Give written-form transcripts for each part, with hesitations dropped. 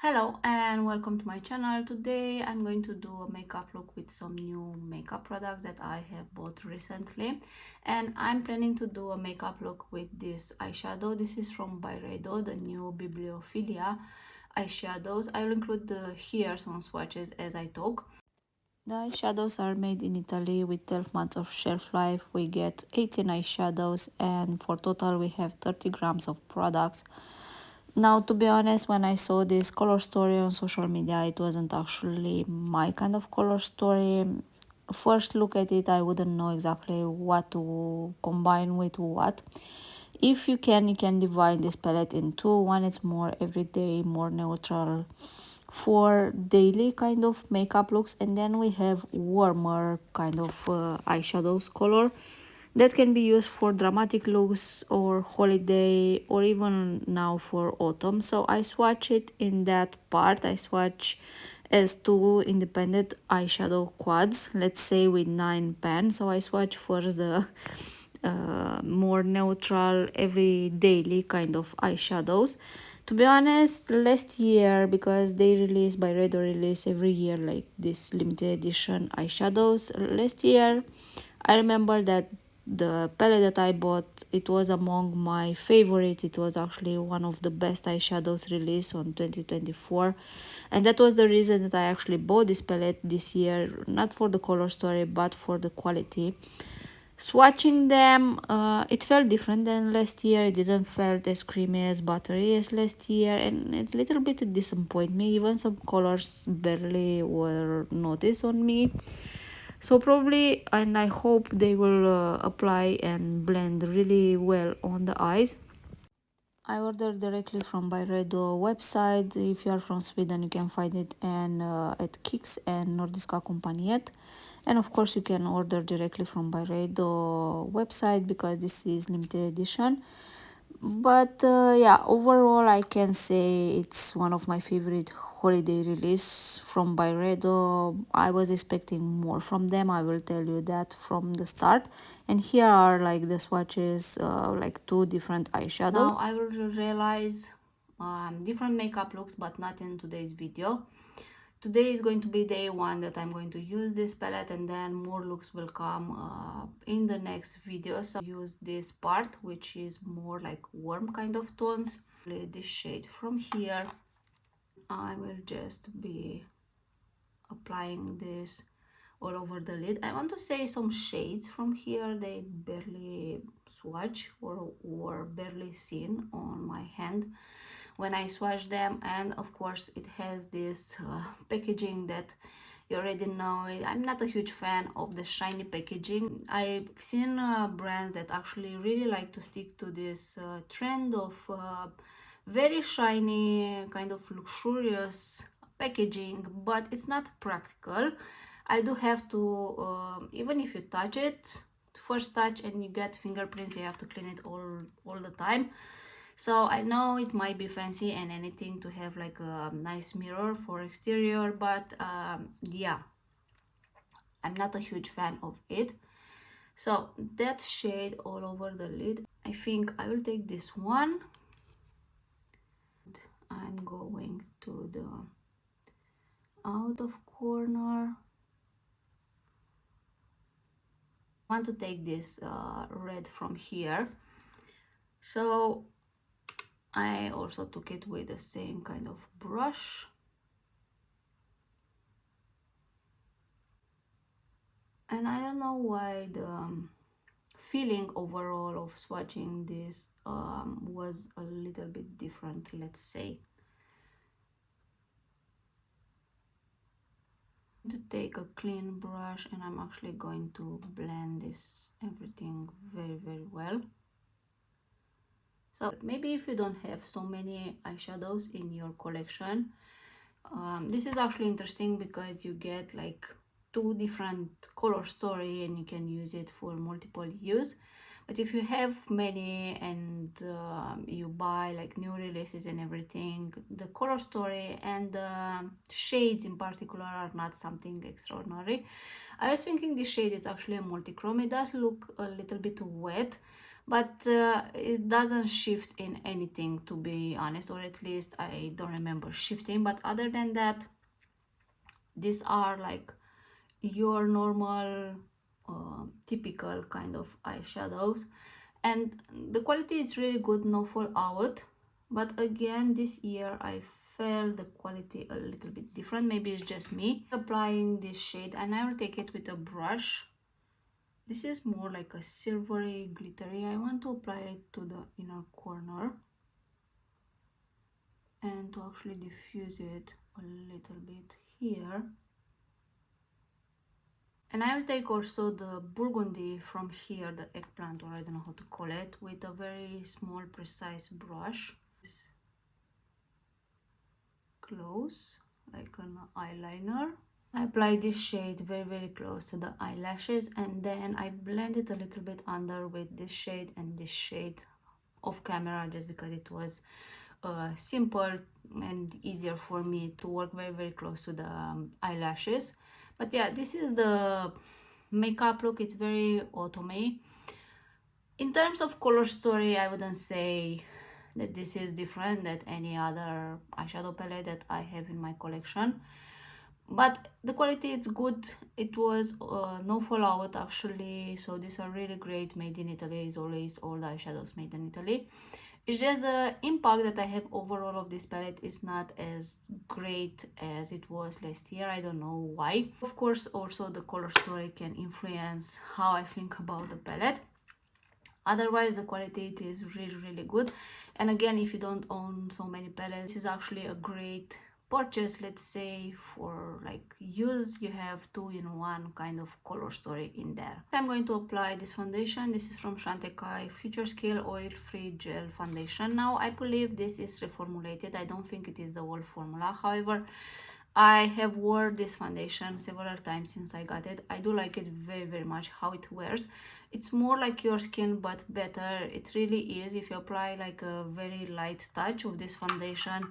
Hello and welcome to my channel. Today I'm going to do a makeup look with some new makeup products that I have bought recently, and I'm planning to do a makeup look with this eyeshadow. This is from Byredo, the new Bibliophilia eyeshadows. I will include here some swatches as I talk. The eyeshadows are made in Italy with 12 months of shelf life. We get 18 eyeshadows, and for total we have 30 grams of products. Now, to be honest, when I saw this color story on social media, it wasn't actually my kind of color story. First look at it, I wouldn't know exactly what to combine with what. If you can divide this palette in two. One is more everyday, more neutral for daily kind of makeup looks, and then we have warmer kind of eyeshadows color that can be used for dramatic looks or holiday or even now for autumn. So I swatch it in that part. I swatch as two independent eyeshadow quads, let's say with 9 pans. So I swatch for the more neutral every daily kind of eyeshadows. To be honest, last year, because they release Byredo release every year like this limited edition eyeshadows, last year I remember that the palette that I bought, it was among my favorites. It was actually one of the best eyeshadows released on 2024, and that was the reason that I actually bought this palette this year, not for the color story but for the quality. Swatching them, it felt different than last year. It didn't feel as creamy as buttery as last year, and a little bit disappointed me. Even some colors barely were noticed on me. So probably, and I hope they will apply and blend really well on the eyes. I ordered directly from Byredo website. If you are from Sweden, you can find it and at Kicks and Nordiska Kompaniet. And of course, you can order directly from Byredo website because this is limited edition. But yeah, overall I can say it's one of my favorite holiday release from Byredo. I was expecting more from them, I will tell you that from the start. And here are like the swatches, like two different eyeshadows. Now I will realize different makeup looks, but not in today's video. Today is going to be day one that I'm going to use this palette, and then more looks will come in the next video. So use this part, which is more like warm kind of tones. This shade from here, I will just be applying this all over the lid. I want to say some shades from here, they barely swatch or were barely seen on my hand when I swatch them. And of course it has this packaging that you already know. I'm not a huge fan of the shiny packaging. I've seen brands that actually really like to stick to this trend of very shiny, kind of luxurious packaging, but it's not practical. I do have to, even if you touch it, first touch and you get fingerprints, you have to clean it all the time. So I know it might be fancy and anything to have like a nice mirror for exterior, but yeah, I'm not a huge fan of it. So that shade all over the lid, I think I will take this one. I'm going to the out of corner. I want to take this red from here, so I also took it with the same kind of brush. And I don't know why the feeling overall of swatching this was a little bit different, let's say. To take a clean brush, and I'm actually going to blend this everything very well. So maybe if you don't have so many eyeshadows in your collection, this is actually interesting because you get like two different color story and you can use it for multiple use. But if you have many and you buy like new releases and everything, the color story and the shades in particular are not something extraordinary. I was thinking this shade is actually a multi-chrome. It does look a little bit wet, but it doesn't shift in anything, to be honest, or at least I don't remember shifting. But other than that, these are like your normal typical kind of eyeshadows, and the quality is really good, no fallout. But again, this year I felt the quality a little bit different. Maybe it's just me. Applying this shade, and I will take it with a brush. This is more like a silvery glittery. I want to apply it to the inner corner and to actually diffuse it a little bit here. And I will take also the burgundy from here, the eggplant, or I don't know how to call it, with a very small precise brush. Close, like an eyeliner. I apply this shade very close to the eyelashes, and then I blend it a little bit under with this shade and this shade off camera, just because it was simple and easier for me to work very close to the eyelashes. But yeah, this is the makeup look. It's very autumny. In terms of color story, I wouldn't say that this is different than any other eyeshadow palette that I have in my collection, but the quality is good. It was no fallout actually, so these are really great, made in Italy. Is always all the eyeshadows made in Italy. It's just the impact that I have overall of this palette is not as great as it was last year. I don't know why. Of course, also the color story can influence how I think about the palette. Otherwise, the quality is really good. And again, if you don't own so many palettes, this is actually a great purchase. Let's say for like use, you have 2-in-1 kind of color story in there. I'm going to apply this foundation. This is from Chantecaille Future Skill Oil Free Gel Foundation. Now I believe this is reformulated. I don't think it is the old formula. However, I have worn this foundation several times since I got it. I do like it very much how it wears. It's more like your skin, but better. It really is. If you apply like a very light touch of this foundation,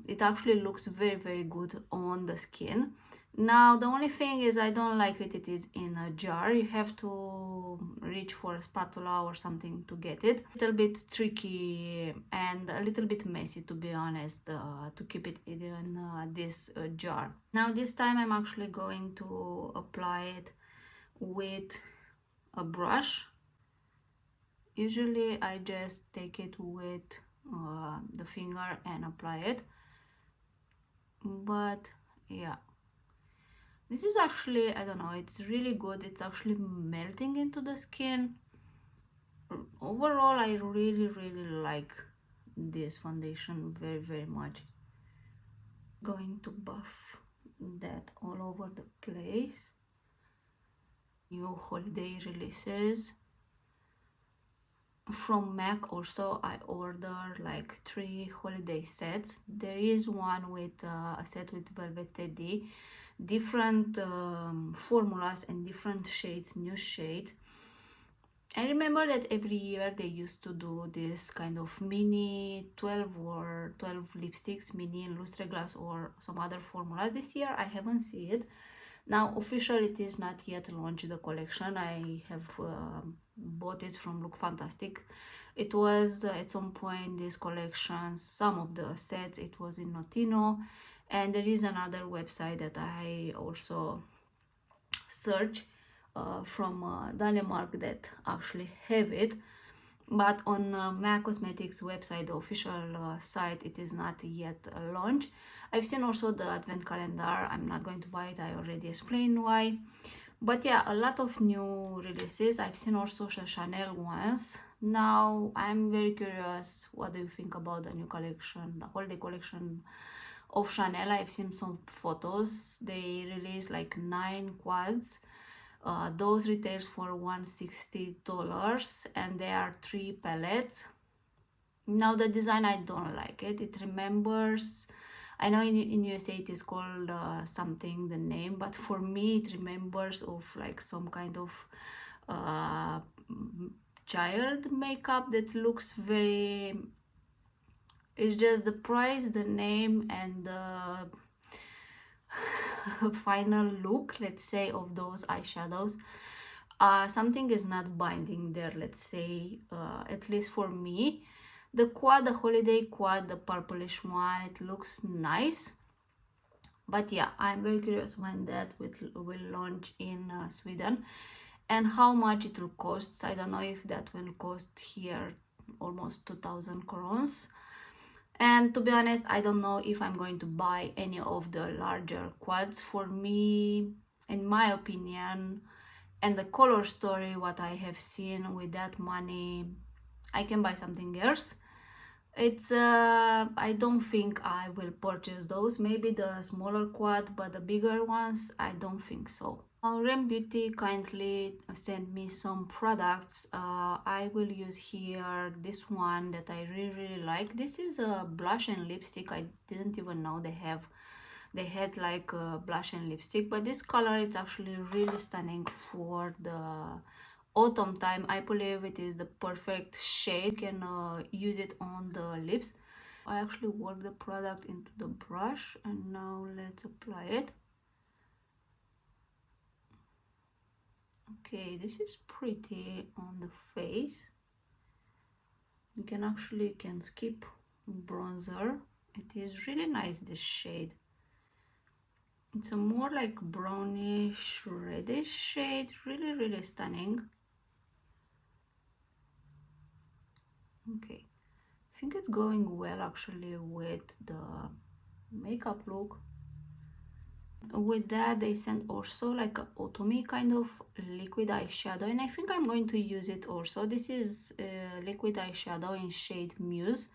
it actually looks very good on the skin. Now the only thing is I don't like it is in a jar. You have to reach for a spatula or something to get it. A little bit tricky and a little bit messy, to be honest, to keep it in this jar. Now this time I'm actually going to apply it with a brush. Usually I just take it with the finger and apply it, but yeah, this is actually, I don't know, it's really good. It's actually melting into the skin. Overall, I really like this foundation very much. Going to buff that all over the place. New holiday releases from MAC. Also, I ordered like 3 holiday sets. There is one with a set with Velvet Teddy, different formulas and different shades, new shades. I remember that every year they used to do this kind of mini 12 lipsticks, mini in lustre glass or some other formulas. This year I haven't seen it. Now officially it is not yet launched, the collection. I have bought it from Look Fantastic. It was at some point this collection, some of the sets, it was in Notino, and there is another website that I also search from Denmark that actually have it, but on MAC Cosmetics website, the official site, it is not yet launched. I've seen also the advent calendar. I'm not going to buy it, I already explained why. But yeah, a lot of new releases. I've seen also Chanel ones. Now I'm very curious, what do you think about the new collection, the holiday collection of Chanel? I've seen some photos. They released like 9 quads. Those retails for $160, and there are 3 palettes. Now the design, I don't like it. It remembers, I know in USA it is called something, the name, but for me it remembers of like some kind of child makeup that looks very, it's just the price, the name, and the final look, let's say, of those eyeshadows something is not binding there, let's say, at least for me. The quad, the holiday quad, the purplish one, it looks nice. But yeah, I'm very curious when that will launch in Sweden and how much it will cost. I don't know if that will cost here almost 2000 crowns. And to be honest, I don't know if I'm going to buy any of the larger quads. For me, in my opinion, and the color story, what I have seen with that money, I can buy something else. It's I don't think I will purchase those. Maybe the smaller quad, but the bigger ones, I don't think so. Rem Beauty kindly sent me some products. I will use here this one that I really like. This is a blush and lipstick. I didn't even know they had like a blush and lipstick, but this color is actually really stunning for the autumn time. I believe it is the perfect shade. You can use it on the lips. I actually work the product into the brush, and now let's apply it. Okay, this is pretty on the face. You can actually skip bronzer. It is really nice, this shade. It's a more like brownish reddish shade, really stunning. Okay, I think it's going well actually with the makeup look. With that, they sent also like a autumny kind of liquid eyeshadow, and I think I'm going to use it also. This is liquid eyeshadow in shade Muse.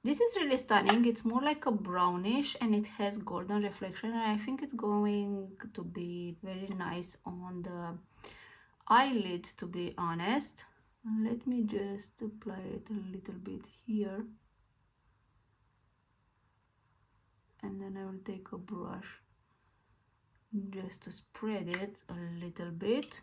This is really stunning. It's more like a brownish and it has golden reflection, and I think it's going to be very nice on the eyelids, to be honest. Let me just apply it a little bit here, and then I will take a brush just to spread it a little bit.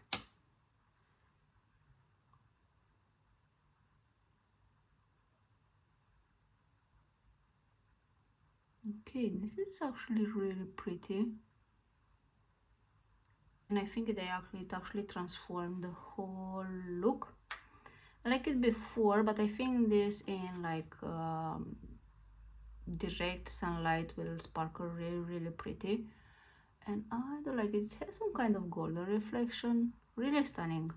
Okay, this is actually really pretty, and I think it actually transformed the whole look. I like it before, but I think this in like direct sunlight will sparkle really pretty, and I do like it. It has some kind of golden reflection, really stunning.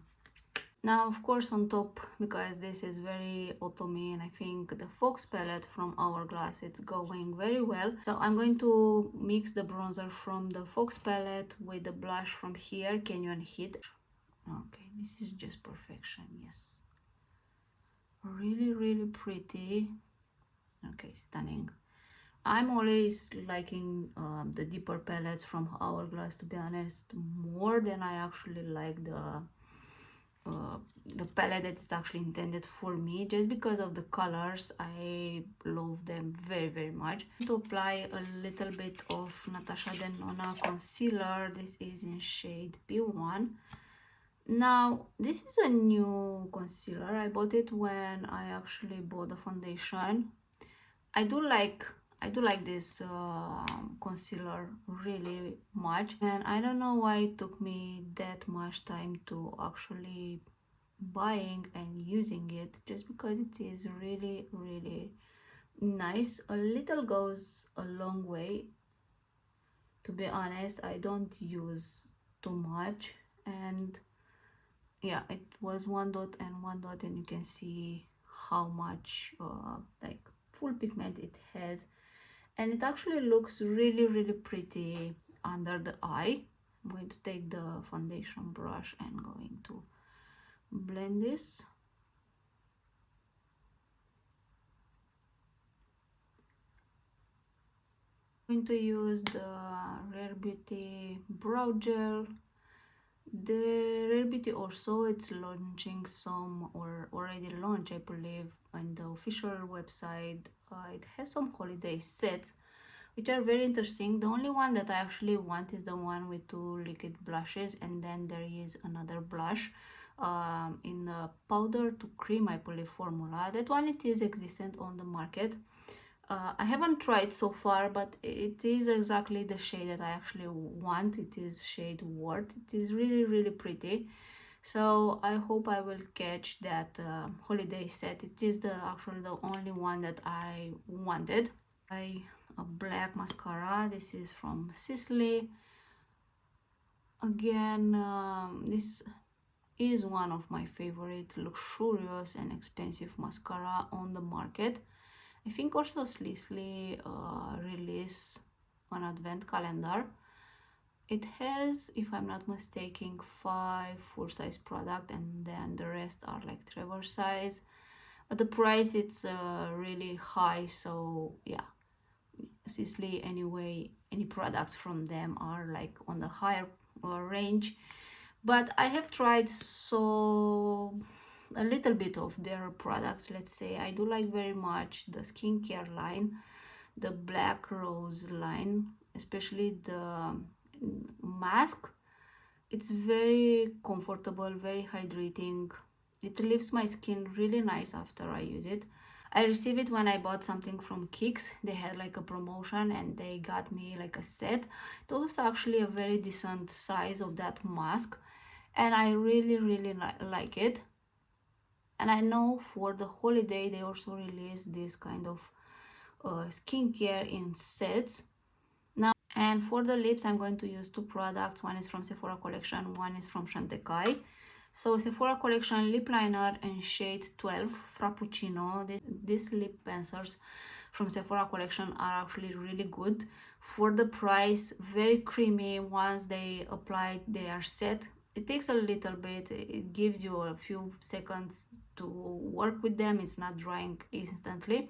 Now, of course, on top, because this is very autumny, and I think the Fox palette from Hourglass, it's going very well. So I'm going to mix the bronzer from the Fox palette with the blush from here, Canyon Heat. Okay, this is just perfection, yes. Really pretty. Okay, stunning. I'm always liking the deeper palettes from Hourglass, to be honest, more than I actually like the palette that is actually intended for me, just because of the colors. I love them very much. To apply a little bit of Natasha Denona concealer. This is in shade B1. Now, this is a new concealer. I bought it when I actually bought the foundation. I do like this concealer really much, and I don't know why it took me that much time to actually buying and using it, just because it is really nice. A little goes a long way, to be honest. I don't use too much, and yeah, it was one dot and one dot, and you can see how much like full pigment it has, and it actually looks really pretty under the eye. I'm going to take the foundation brush and going to blend this. I'm going to use the Rare Beauty brow gel. The Rare Beauty also, it's launching some, or already launched, I believe, on the official website. It has some holiday sets which are very interesting. The only one that I actually want is the one with 2 liquid blushes, and then there is another blush in the powder to cream, I believe, formula. That one, it is existent on the market. I haven't tried so far, but it is exactly the shade that I actually want. It is shade Word. It is really pretty. So I hope I will catch that holiday set. It is actually the only one that I wanted. A black mascara. This is from Sicily. Again, this is one of my favorite luxurious and expensive mascara on the market. I think also Sicily release an advent calendar. It has, if I'm not mistaken, 5 full-size products, and then the rest are like travel size. But the price it's really high, so yeah. Sicily anyway, any products from them are like on the higher range. But I have tried a little bit of their products. Let's say I do like very much the skincare line, the Black Rose line, especially the mask. It's very comfortable, very hydrating. It leaves my skin really nice after I use it. I received it when I bought something from Kicks. They had like a promotion and they got me like a set. It was actually a very decent size of that mask, and I really like it. And I know for the holiday they also released this kind of skincare in sets. Now, and for the lips I'm going to use 2 products. One is from Sephora collection, one is from Chantecaille. So Sephora collection lip liner in shade 12 Frappuccino. These lip pencils from Sephora collection are actually really good for the price. Very creamy. Once they apply they are set. It takes a little bit, it gives you a few seconds to work with them. It's not drying instantly,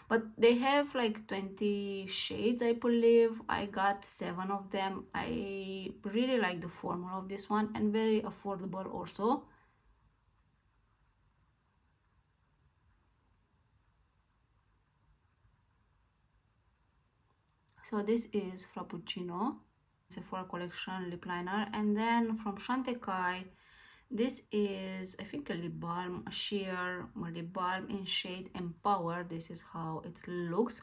but they have like 20 shades, I believe. I got 7 of them. I really like the formula of this one, and very affordable also. So this is Frappuccino Sephora collection lip liner. And then from Chantecaille, this is, I think, a lip balm, a sheer lip balm in shade Empower. This is how it looks.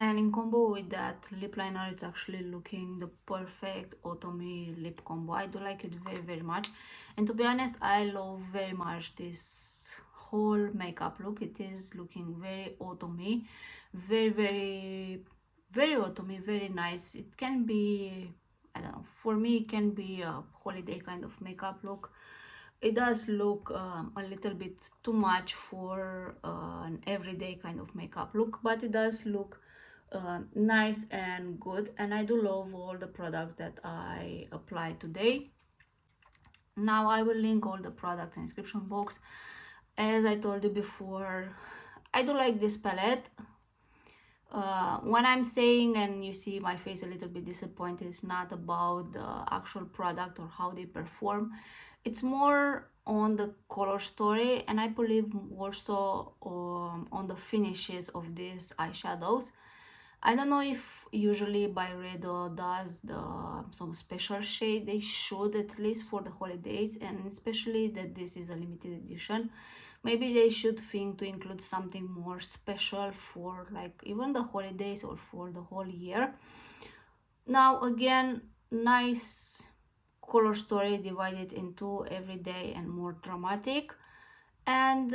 And in combo with that lip liner, it's actually looking the perfect autumny lip combo. I do like it very much. And to be honest, I love very much this whole makeup look. It is looking very autumny, very autumny, very nice. It can be, I don't know, for me it can be a holiday kind of makeup look. It does look a little bit too much for an everyday kind of makeup look, but it does look nice and good, and I do love all the products that I apply today. Now I will link all the products in the description box. As I told you before, I do like this palette. When I'm saying and you see my face a little bit disappointed, it's not about the actual product or how they perform. It's more on the color story, and I believe also on the finishes of these eyeshadows. I don't know if usually Byredo does some special shade. They should, at least for the holidays, and especially that this is a limited edition. Maybe they should think to include something more special for like even the holidays or for the whole year. Now again, nice color story divided into everyday and more dramatic, and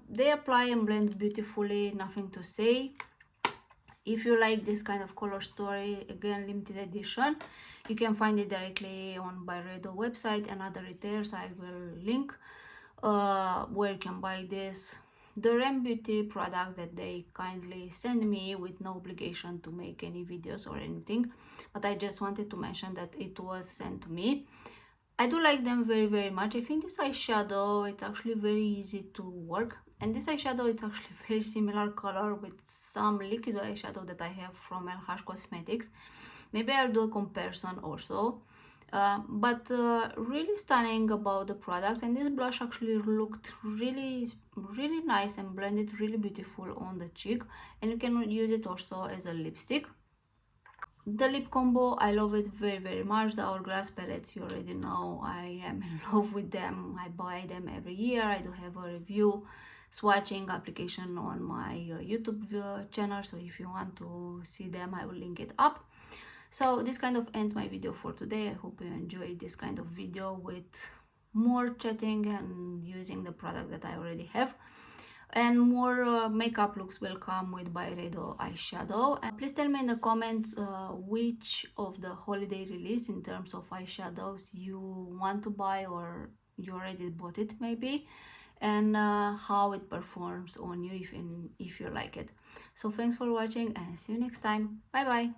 they apply and blend beautifully, nothing to say. If you like this kind of color story, again limited edition, you can find it directly on Byredo website and other retailers. I will link where you can buy this. The Rem Beauty products that they kindly send me with no obligation to make any videos or anything, but I just wanted to mention that it was sent to me. I do like them very much. I think this eyeshadow, it's actually very easy to work, and this eyeshadow, it's actually very similar color with some liquid eyeshadow that I have from LH Cosmetics. Maybe I'll do a comparison also. But really stunning about the products, and this blush actually looked really nice and blended really beautiful on the cheek, and you can use it also as a lipstick. The lip combo, I love it very much. The Hourglass palettes, you already know I am in love with them. I buy them every year. I do have a review swatching application on my YouTube channel, so if you want to see them, I will link it up. So this kind of ends my video for today. I hope you enjoyed this kind of video with more chatting and using the product that I already have, and more makeup looks will come with Byredo eyeshadow. And please tell me in the comments which of the holiday release in terms of eyeshadows you want to buy, or you already bought it maybe, and how it performs on you, if you like it. So thanks for watching and see you next time. Bye bye.